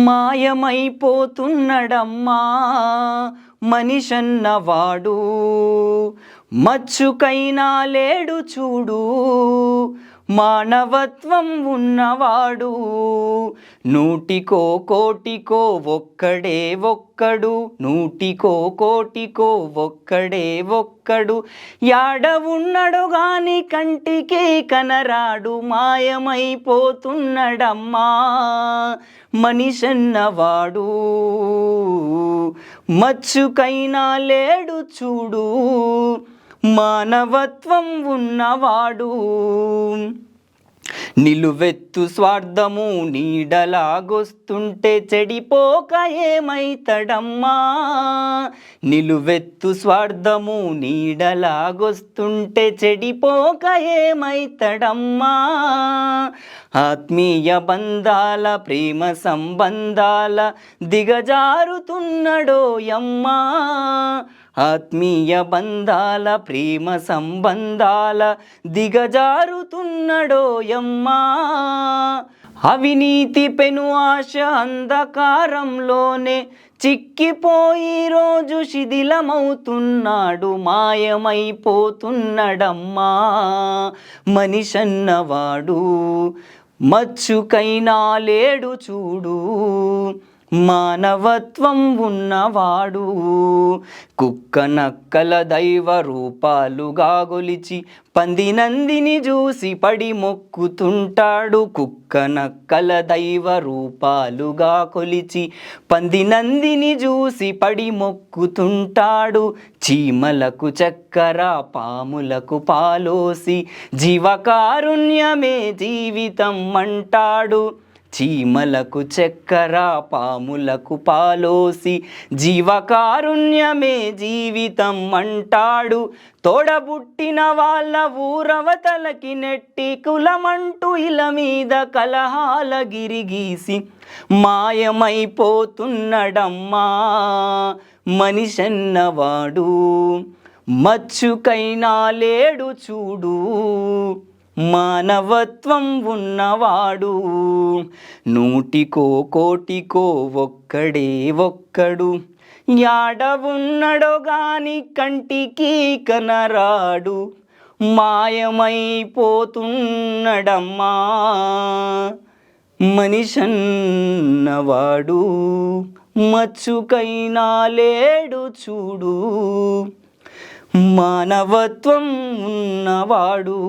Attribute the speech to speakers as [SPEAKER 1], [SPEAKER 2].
[SPEAKER 1] మాయమైపోతున్నడమ్మా మనిషన్నవాడు, మచ్చుకైనా లేడు చూడు మానవత్వం ఉన్నవాడు. నూటికో కోటికో ఒక్కడే ఒక్కడు, నూటికో కోటికో ఒక్కడే ఒక్కడు. యాడ ఉన్నడు గాని కంటికి కనరాడు, మాయమైపోతున్నడమ్మా మనిషన్నవాడు, మచ్చుకైనా లేడు చూడు మానవత్వం ఉన్నవాడు. నిలువెత్తు స్వార్థము నీడలాగొస్తుంటే చెడిపోక ఏమైతడమ్మా, నిలువెత్తు స్వార్థము నీడలాగొస్తుంటే చెడిపోక ఏమైతడమ్మా. ఆత్మీయ బంధాల ప్రేమ సంబంధాల దిగజారుతున్నడోయమ్మా, ఆత్మీయ బంధాల ప్రేమ సంబంధాల దిగజారుతున్నడోయమ్మా. అవినీతి పెను ఆశ అంధకారంలోనే చిక్కిపోయి రోజు శిథిలమవుతున్నాడు, మాయమైపోతున్నడమ్మా మనిషన్నవాడు, మచ్చుకైనా లేడు చూడు మానవత్వం ఉన్నవాడు. కుక్క నక్కల దైవ రూపాలుగా గొలిచి పందినందిని చూసి పడి మొక్కుతుంటాడు, కుక్క నక్కల దైవ రూపాలుగా కొలిచి పందినందిని చూసి పడి మొక్కుతుంటాడు. చీమలకు చక్కెర పాములకు పాలోసి జీవకారుణ్యమే జీవితం అంటాడు, చీమలకు చక్కెర పాములకు పాలోసి జీవకారుణ్యమే జీవితం అంటాడు. తోడబుట్టిన వాళ్ళ ఊరవతలకి నెట్టి కులమంటూ ఇల మీద కలహాల గిరిగీసి మాయమైపోతున్నడమ్మా మనిషన్నవాడు, మచ్చుకైనా లేడు చూడు మానవత్వం ఉన్నవాడు. నూటికో కోటికో ఒక్కడే ఒక్కడు, యాడ ఉన్నడో గాని కంటికి కనరాడు, మాయమైపోతున్నడమ్మా మనిషన్నవాడు, మచ్చుకైనా లేడు చూడు మానవత్వం ఉన్నవాడు.